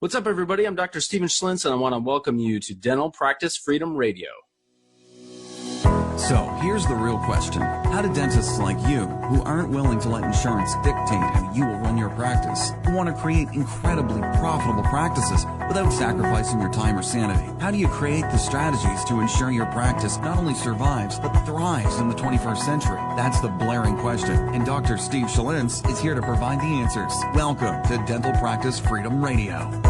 What's up, everybody? I'm Dr. Steven Schlintz, and I want to welcome you to Dental Practice Freedom Radio. So, here's the real question. How do dentists like you, who aren't willing to let insurance dictate how you will run your practice, who want to create incredibly profitable practices without sacrificing your time or sanity, how do you create the strategies to ensure your practice not only survives, but thrives in the 21st century? That's the blaring question, and Dr. Steve Schlintz is here to provide the answers. Welcome to Dental Practice Freedom Radio.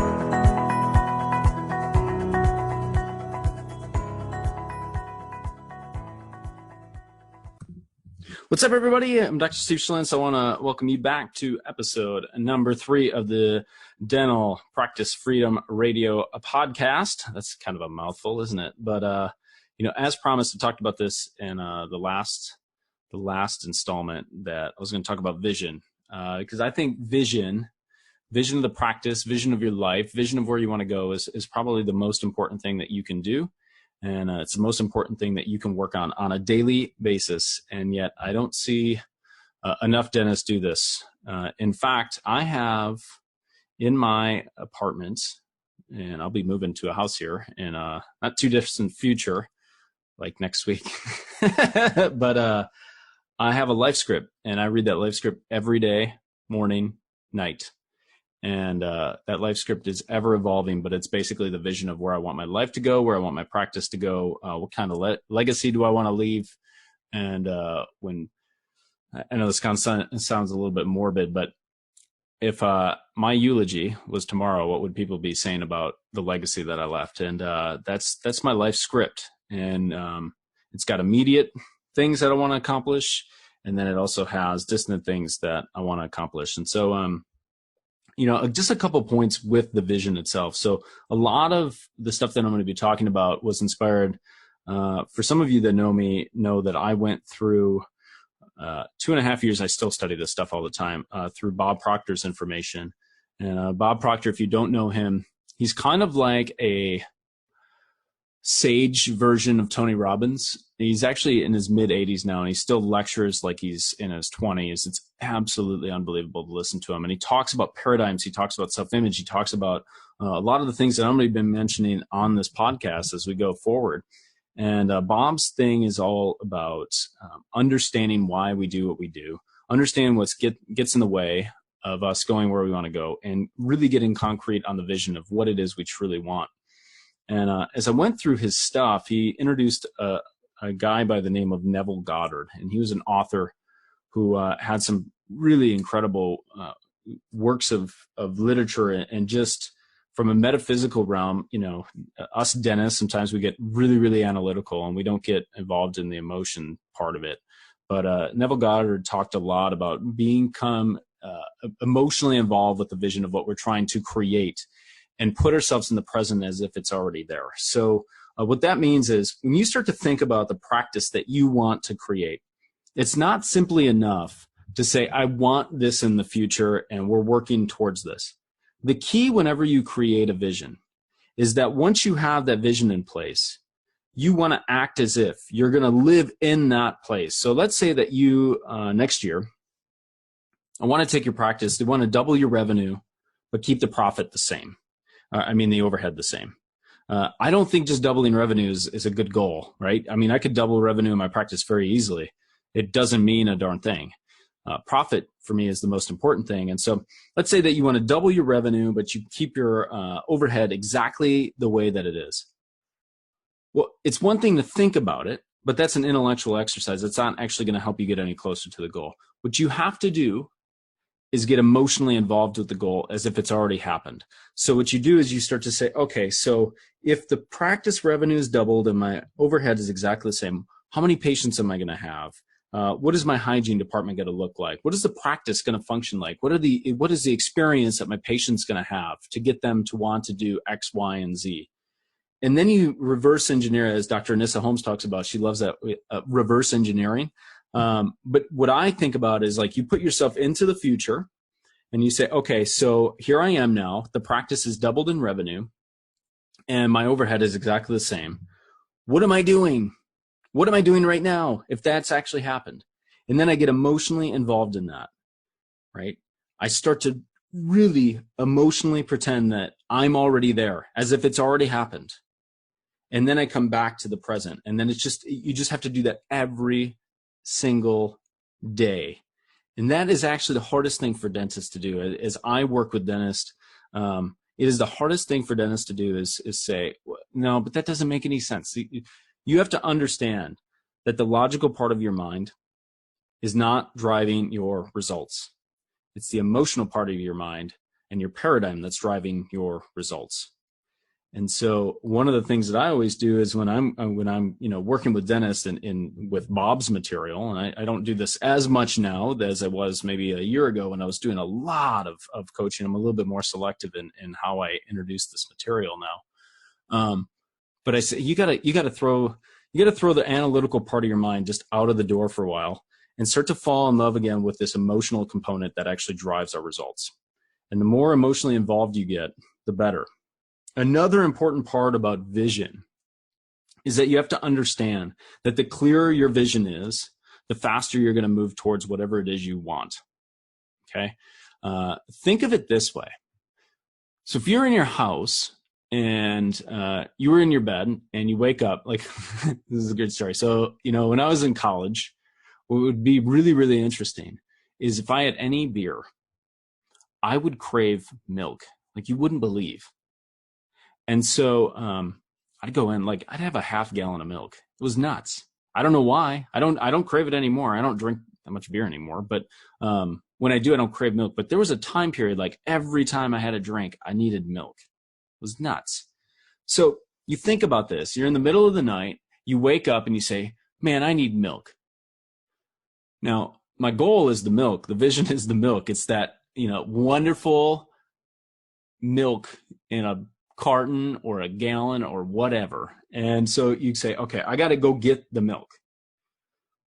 What's up, everybody? I'm Dr. Steve Schlintz. I want to welcome you back to episode number 3 of the Dental Practice Freedom Radio podcast. That's kind of a mouthful, isn't it? But, as promised, I talked about this in the last installment that I was going to talk about vision. Because I think vision of the practice, vision of your life, vision of where you want to go is probably the most important thing that you can do. And it's the most important thing that you can work on a daily basis. And yet I don't see enough dentists do this. In fact, I have in my apartment, and I'll be moving to a house here in not too distant future, like next week. But I have a life script, and I read that life script every day, morning, night. And that life script is ever evolving, but it's basically the vision of where I want my life to go, where I want my practice to go, what kind of legacy do I want to leave. And when I know this kind of sounds a little bit morbid, but if my eulogy was tomorrow, what would people be saying about the legacy that I left? And that's my life script. And it's got immediate things that I want to accomplish, and then it also has distant things that I want to accomplish. And so just a couple points with the vision itself. So a lot of the stuff that I'm going to be talking about was inspired. For some of you that know me, know that I went through 2.5 years. I still study this stuff all the time through Bob Proctor's information. And Bob Proctor, if you don't know him, he's kind of like a sage version of Tony Robbins. He's actually in his mid-80s now, and he still lectures like he's in his 20s. It's absolutely unbelievable to listen to him. And he talks about paradigms. He talks about self-image. He talks about a lot of the things that I'm going to be mentioning on this podcast as we go forward. And Bob's thing is all about understanding why we do what we do, understanding what gets in the way of us going where we want to go, and really getting concrete on the vision of what it is we truly want. And as I went through his stuff, he introduced a guy by the name of Neville Goddard. And he was an author who had some really incredible works of literature. And just from a metaphysical realm, us dentists, sometimes we get really, really analytical and we don't get involved in the emotion part of it. But Neville Goddard talked a lot about become emotionally involved with the vision of what we're trying to create, and put ourselves in the present as if it's already there. So what that means is when you start to think about the practice that you want to create, it's not simply enough to say, I want this in the future and we're working towards this. The key whenever you create a vision is that once you have that vision in place, you want to act as if you're going to live in that place. So let's say that you, next year, I want to take your practice, they want to double your revenue, but keep the profit the same. The overhead the same. I don't think just doubling revenue is a good goal, right? I mean, I could double revenue in my practice very easily. It doesn't mean a darn thing. Profit for me is the most important thing. And so let's say that you want to double your revenue, but you keep your overhead exactly the way that it is. Well, it's one thing to think about it, but that's an intellectual exercise. It's not actually going to help you get any closer to the goal. What you have to do is get emotionally involved with the goal as if it's already happened. So what you do is you start to say, okay, so if the practice revenue is doubled and my overhead is exactly the same, how many patients am I going to have? What is my hygiene department going to look like? What is the practice going to function like? What is the experience that my patient's going to have to get them to want to do X, Y, and Z? And then you reverse engineer, as Dr. Anissa Holmes talks about. She loves that reverse engineering. But what I think about is like you put yourself into the future and you say, okay, so here I am now. The practice is doubled in revenue and my overhead is exactly the same. What am I doing? What am I doing right now if that's actually happened? And then I get emotionally involved in that, right? I start to really emotionally pretend that I'm already there, as if it's already happened. And then I come back to the present. And then you just have to do that every single day. And that is actually the hardest thing for dentists to do. As I work with dentists, it is the hardest thing for dentists to do is say, no, but that doesn't make any sense. You have to understand that the logical part of your mind is not driving your results. It's the emotional part of your mind and your paradigm that's driving your results. And so one of the things that I always do is when I'm working with dentists and with Bob's material, and I don't do this as much now as I was maybe a year ago when I was doing a lot of coaching. I'm a little bit more selective in how I introduce this material now. But I say you gotta throw the analytical part of your mind just out of the door for a while and start to fall in love again with this emotional component that actually drives our results. And the more emotionally involved you get, the better. Another important part about vision is that you have to understand that the clearer your vision is, the faster you're going to move towards whatever it is you want. Okay? Think of it this way. So if you're in your house and you were in your bed and you wake up, like this is a good story. So, when I was in college, what would be really, really interesting is if I had any beer, I would crave milk like you wouldn't believe. And so I'd go in, like I'd have a half gallon of milk. It was nuts. I don't know why. I don't crave it anymore. I don't drink that much beer anymore. But when I do, I don't crave milk. But there was a time period, like every time I had a drink, I needed milk. It was nuts. So you think about this. You're in the middle of the night. You wake up and you say, man, I need milk. Now, my goal is the milk. The vision is the milk. It's that, wonderful milk in a carton or a gallon or whatever. And so you say, okay, I got to go get the milk.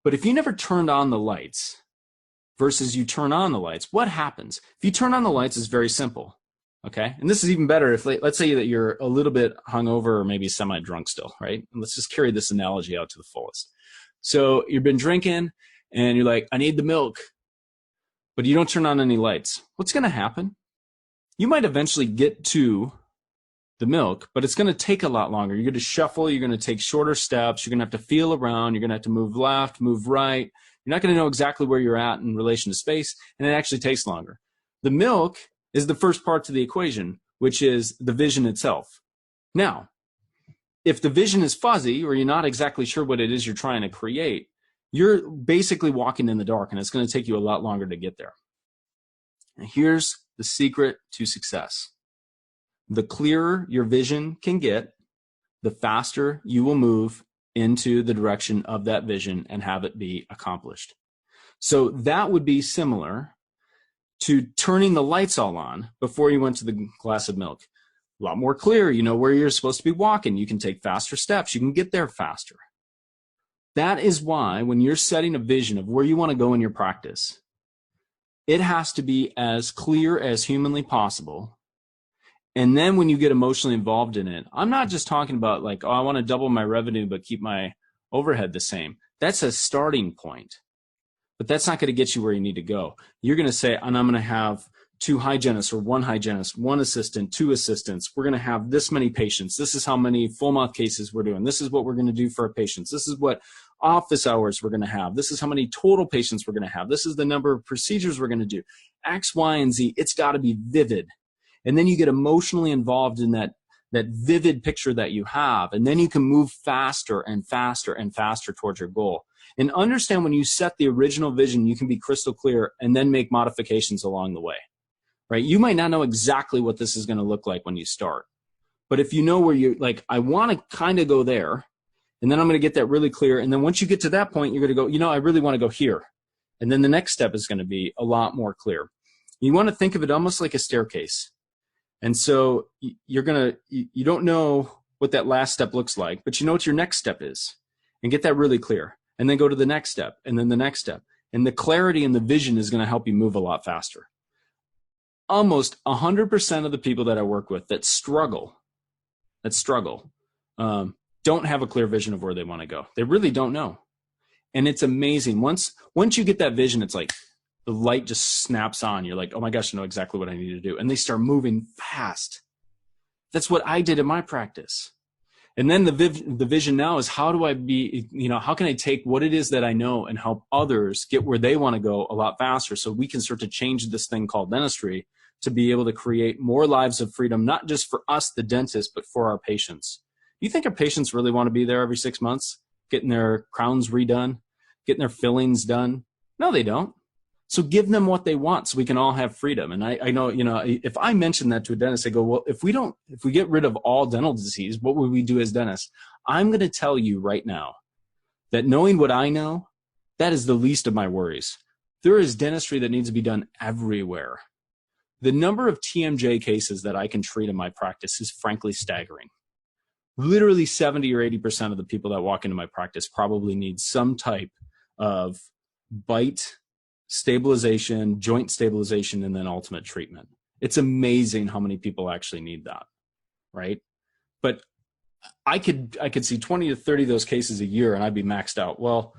But if you never turned on the lights versus you turn on the lights, what happens? If you turn on the lights, it's very simple. Okay. And this is even better if, let's say that you're a little bit hungover or maybe semi-drunk still, right? And let's just carry this analogy out to the fullest. So you've been drinking and you're like, I need the milk, but you don't turn on any lights. What's going to happen? You might eventually get to the milk, but it's going to take a lot longer. You're going to shuffle. You're going to take shorter steps. You're going to have to feel around. You're going to have to move left, move right. You're not going to know exactly where you're at in relation to space, and it actually takes longer. The milk is the first part to the equation, which is the vision itself. Now, if the vision is fuzzy or you're not exactly sure what it is you're trying to create, you're basically walking in the dark, and it's going to take you a lot longer to get there. And here's the secret to success. The clearer your vision can get, the faster you will move into the direction of that vision and have it be accomplished. So that would be similar to turning the lights all on before you went to the glass of milk. A lot more clear. You know where you're supposed to be walking. You can take faster steps. You can get there faster. That is why when you're setting a vision of where you want to go in your practice, it has to be as clear as humanly possible. And then when you get emotionally involved in it, I'm not just talking about like, oh, I want to double my revenue but keep my overhead the same. That's a starting point. But that's not going to get you where you need to go. You're going to say, and I'm going to have 2 hygienists or 1 hygienist, 1 assistant, 2 assistants. We're going to have this many patients. This is how many full mouth cases we're doing. This is what we're going to do for our patients. This is what office hours we're going to have. This is how many total patients we're going to have. This is the number of procedures we're going to do. X, Y, and Z. It's got to be vivid. And then you get emotionally involved in that vivid picture that you have. And then you can move faster and faster and faster towards your goal. And understand when you set the original vision, you can be crystal clear and then make modifications along the way. Right? You might not know exactly what this is going to look like when you start. But if you know where you're like, I want to kind of go there, and then I'm going to get that really clear. And then once you get to that point, you're going to go, I really want to go here. And then the next step is going to be a lot more clear. You want to think of it almost like a staircase. And so you don't know what that last step looks like, but you know what your next step is, and get that really clear. And then go to the next step, and then the next step. And the clarity and the vision is going to help you move a lot faster. Almost 100% of the people that I work with that struggle, don't have a clear vision of where they want to go. They really don't know. And it's amazing. Once you get that vision, it's like, the light just snaps on. You're like, oh my gosh, I know exactly what I need to do. And they start moving fast. That's what I did in my practice. And then the vision now is, how do I be, how can I take what it is that I know and help others get where they want to go a lot faster, so we can start to change this thing called dentistry to be able to create more lives of freedom, not just for us, the dentists, but for our patients. You think our patients really want to be there every 6 months, getting their crowns redone, getting their fillings done? No, they don't. So give them what they want so we can all have freedom. And I know, if I mention that to a dentist, I go, well, if we get rid of all dental disease, what would we do as dentists? I'm going to tell you right now that knowing what I know, that is the least of my worries. There is dentistry that needs to be done everywhere. The number of TMJ cases that I can treat in my practice is frankly staggering. Literally 70 or 80% of the people that walk into my practice probably need some type of bite stabilization, joint stabilization, and then ultimate treatment. It's amazing how many people actually need that, right? But I could see 20 to 30 of those cases a year and I'd be maxed out. Well,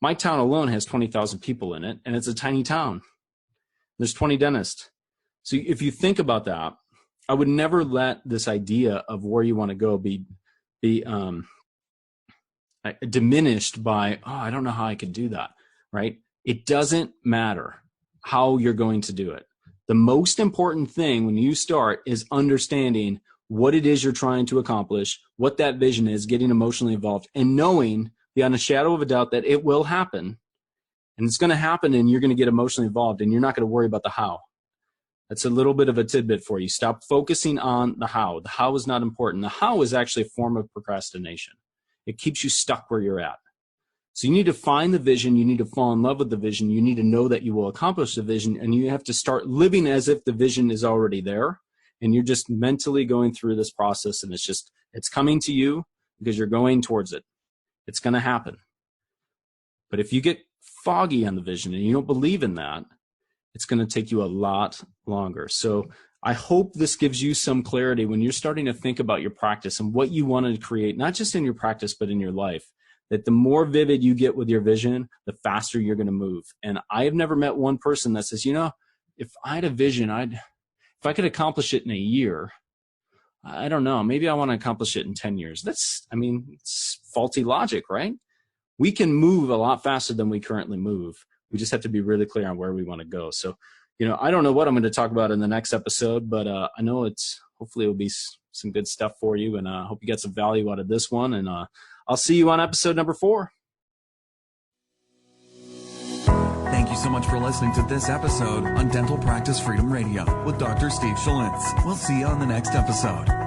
my town alone has 20,000 people in it, and it's a tiny town. There's 20 dentists. So if you think about that, I would never let this idea of where you want to go be diminished by, oh, I don't know how I could do that, right? It doesn't matter how you're going to do it. The most important thing when you start is understanding what it is you're trying to accomplish, what that vision is, getting emotionally involved, and knowing beyond a shadow of a doubt that it will happen. And it's going to happen, and you're going to get emotionally involved, and you're not going to worry about the how. That's a little bit of a tidbit for you. Stop focusing on the how. The how is not important. The how is actually a form of procrastination. It keeps you stuck where you're at. So you need to find the vision. You need to fall in love with the vision. You need to know that you will accomplish the vision, and you have to start living as if the vision is already there, and you're just mentally going through this process, and it's coming to you because you're going towards it. It's going to happen. But if you get foggy on the vision and you don't believe in that, it's going to take you a lot longer. So I hope this gives you some clarity when you're starting to think about your practice and what you want to create, not just in your practice, but in your life. That the more vivid you get with your vision, the faster you're going to move. And I have never met one person that says, if I had a vision, if I could accomplish it in a year, I don't know, maybe I want to accomplish it in 10 years. It's faulty logic, right? We can move a lot faster than we currently move. We just have to be really clear on where we want to go. So, I don't know what I'm going to talk about in the next episode, but I know hopefully it'll be some good stuff for you, and I hope you get some value out of this one. And I'll see you on episode number 4. Thank you so much for listening to this episode on Dental Practice Freedom Radio with Dr. Steve Schlitz. We'll see you on the next episode.